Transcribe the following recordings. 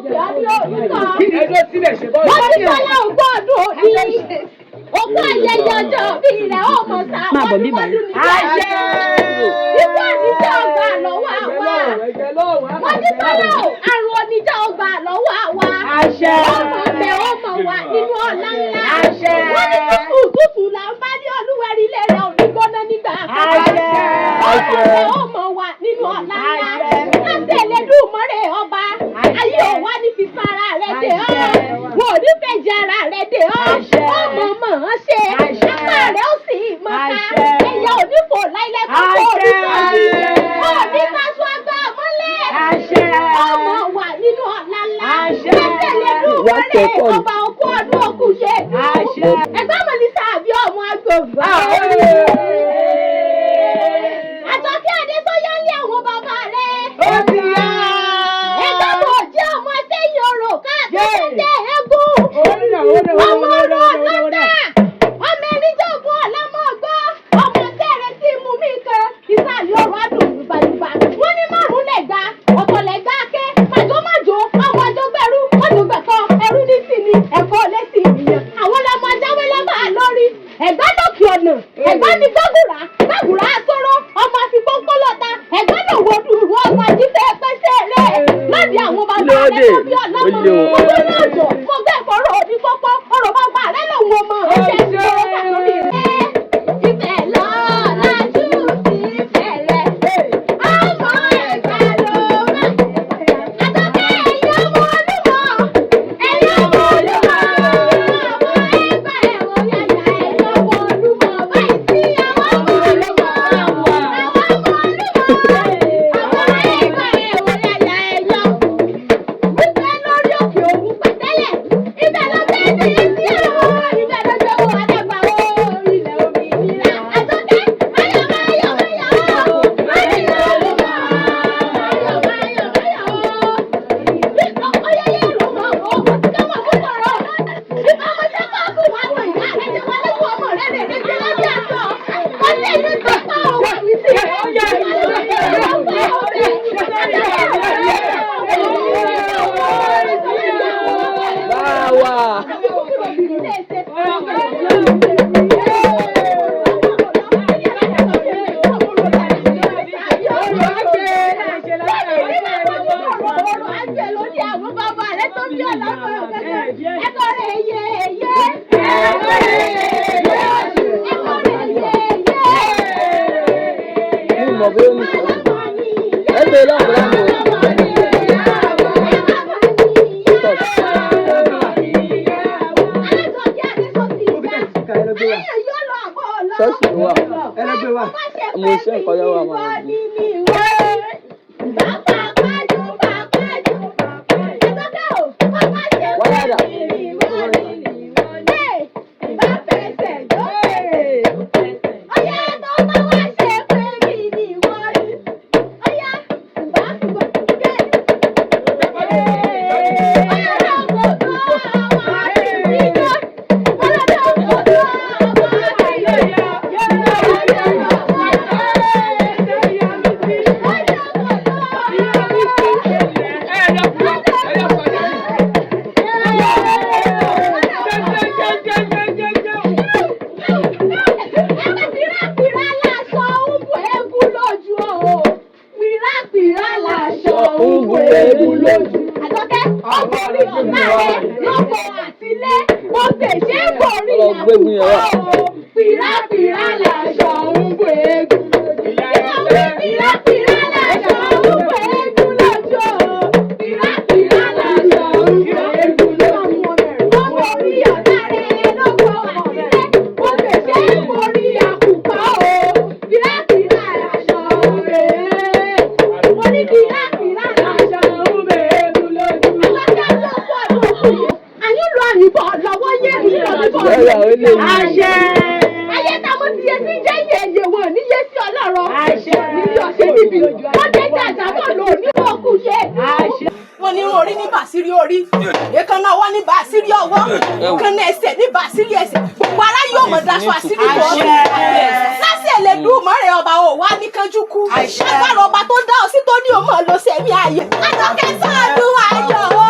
pè ọ́ ní orúkọ. Wọ́n ti sọ́lá ogún ọdún òní. Ogún ayẹyẹ ọjọ́ bí rẹ̀ ó mọ̀ sá wọ́n ní wọ́n dún ní àṣẹ. Ikú oníjà ọgbà lọ́wọ́ àwa. Wọ́n ti sọ́lá àrùn oníjà ọgbà lọ́wọ́ àwa. Ọmọ ọbẹ̀ ọmọ wa nínú ọ̀la ńlá. Wọ́n ní tútù là ń bá ní olúwẹ̀rí ilé rẹ̀ ò ní gbóná nígbà àkọ́kọ́. Ọmọ ọbẹ̀ ọmọ wa nínú ọ̀la ńlá. Láti Ẹlẹ́dùmarè ọba. Ayé ò wá ní fi sára rẹ̀ dé ọ́. Wọ́n ò ní fẹ́ jẹ ara rẹ̀ dé ọ́. Ọmọ mọ̀ ọ́n ṣe. Apá rẹ̀ ó sì mọ̀ ká. Ẹ̀yà ò ní fò láíláí kó kó orí sọ́ọ̀dì. Ó ní káṣọ àgbà mọ́lẹ̀. Ọmọ wà nínú ọ̀la ńlá. Láti Ẹlẹ́dùmarè ọba òkú ọdún òkú ṣe dùn. Ẹgbẹ́ mọ̀ ní sàbí ọmọ agbègbè. Àjọkẹ́ Adésọ́yá ní àwọn bàbá rẹ̀. Ẹgbẹ́ mọ̀ jẹ́ ọmọ sẹ́yìn orò káàkiri jẹ́ eégún. Ọmọ orò ọlọ́dà. Ọmọ ẹni tó bú ọ̀lọ́mọ gbọ́. Ọmọ tẹ̀rẹ̀ tí mú mi kan. Ìsàlẹ̀ ọ̀rọ̀ àdùn ìbàdìbà. Wọ́n ní márùn-ún lẹ̀ gbà. Ọ̀tọ̀ lẹ̀ gbà ké. Màjọ́màjò. Ọmọ àjọgbẹ̀rú. Ọjọ́gbẹ̀kọ. Ẹrú ní sí ni. Ẹ̀kọ́ lé sí ìyẹn. Àwọn ọmọ ajáwé lọ́ba lórí. Ẹ̀gbá lókè ọ̀nà. Ẹ̀gbá ní gbàgùrà. Gbàgùrà asọ́rọ́. Ọmọ àfikọ́kọ́ lọ́ta. Ẹ̀gbá náà wo dùrù ọmọ àjíṣẹ́ pẹ́sẹ́ rẹ̀. Lọ́dì àwọn bàbá rẹ̀ tó bí ọlọ́mọ. Mo gbé náà jọ. Mo gbé ìkọ̀rọ̀ òní kọ́kọ́. Ọ̀rọ̀ bàbá rẹ̀ lòun ọmọ. Ó ṣe ìṣòro kàtórí rẹ̀. Ìfẹ́ lọ lájú sí ìfẹ́ rẹ̀. Ọmọ Ẹ̀gbá ló wà. Àtọ́kẹ́ ẹ̀yin ọmọ Olúmọ. Ẹ̀yin ọmọ Olúmọ. Ọmọ Ẹ̀gbá ẹ̀wọ̀n yàyà ẹ̀yin ọmọ Olúmọ. Báyìí sí àwọn ọmọ Olúmọ. Àwọn ọmọ Olúmọ. Ọmọ Ẹ̀gbá ẹ̀wọ̀n yàyà ẹ̀yin ọmọ. Wípé lórí òkè òun pẹ̀tẹ́lẹ̀. Ibẹ̀ ló bẹ́ẹ̀ ní sí àwọn. Ibẹ̀ ló jẹ́ owó àdàgbà ó ilẹ̀ òmìnira. Àtọ́kẹ́ ayọ̀mọ̀ ayọ̀mọ̀ ayọ̀mọ̀. Ẹ̀yin Olúmọ. Ayọ̀mọ̀ ayọ̀mọ̀ ayọ̀mọ̀. Ọyẹyẹ ìrọ̀mọ̀ ọ̀hún ti ká wà fún ọ̀rọ̀. Ìbámu ṣe kọ́ fún wa wọ̀ ìyá rẹ̀ jẹ́ wọlé fún ọmọ rẹ̀ lè rí jẹ́ lọ́jà sọ. Wọ́n lè ní pápá òwò mi sí ẹ̀. Ṣọ́ọ̀ṣì ló wà. Ẹlẹ́gbẹ́ wà. Mo ṣe nǹkan lọ́wọ́ àwọn ọmọ mi. Ayé ta mo ti yẹ sí jẹ́ yẹ̀yẹ̀ wọn ní yé sí ọlọ́run. Níbi ọ̀sẹ̀ níbi wọ́n jẹ́ jẹ́ àjàmọ́ lò ní òkú ṣe. Wọ́n ní orí ní bàṣírí orí, èékánná ọwọ́ ní bàṣírí ọwọ́, èékánná ẹsẹ̀ ní bàṣírí ẹsẹ̀. Gbogbo ara yóò mọ̀ daṣọ àṣírí bọ̀ ọ́. Láṣẹ Ẹlẹ́dùmarè ọba ò wá ní kánjú kú. Agbára ọba tó dá ọ sí tó ní òmò lọ sẹ́mi ayé. Àjọkẹ́ sọ́ọ̀dún ayọ̀ o.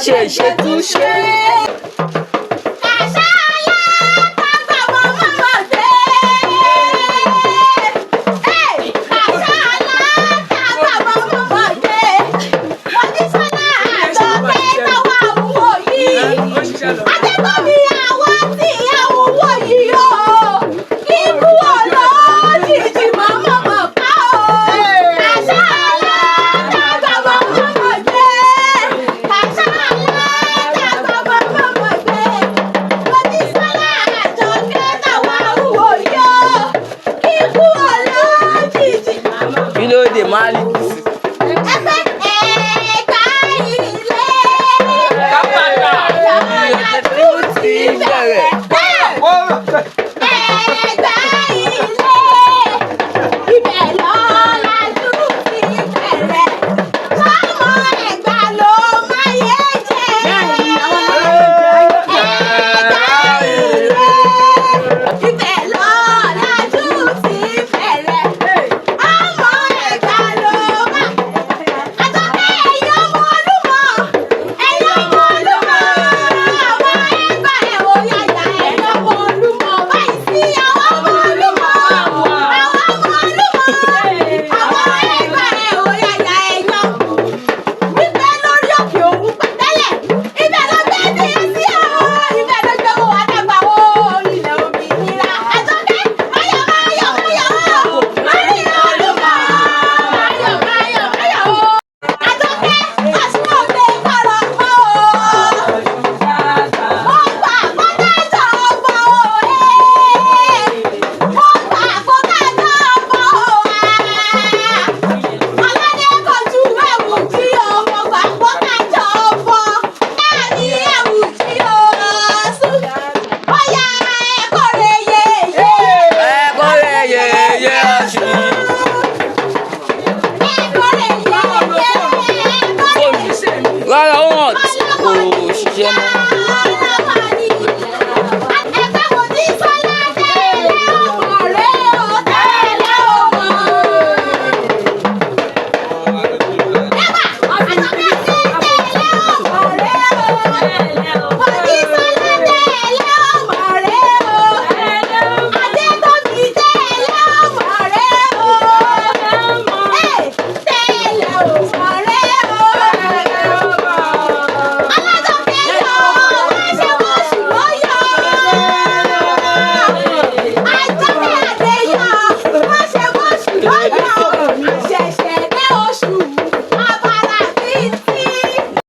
ṣe ìṣètúnṣe. Kílódé Mali. Rárá, ó hàn tí kò ṣiṣẹ́ mọ́.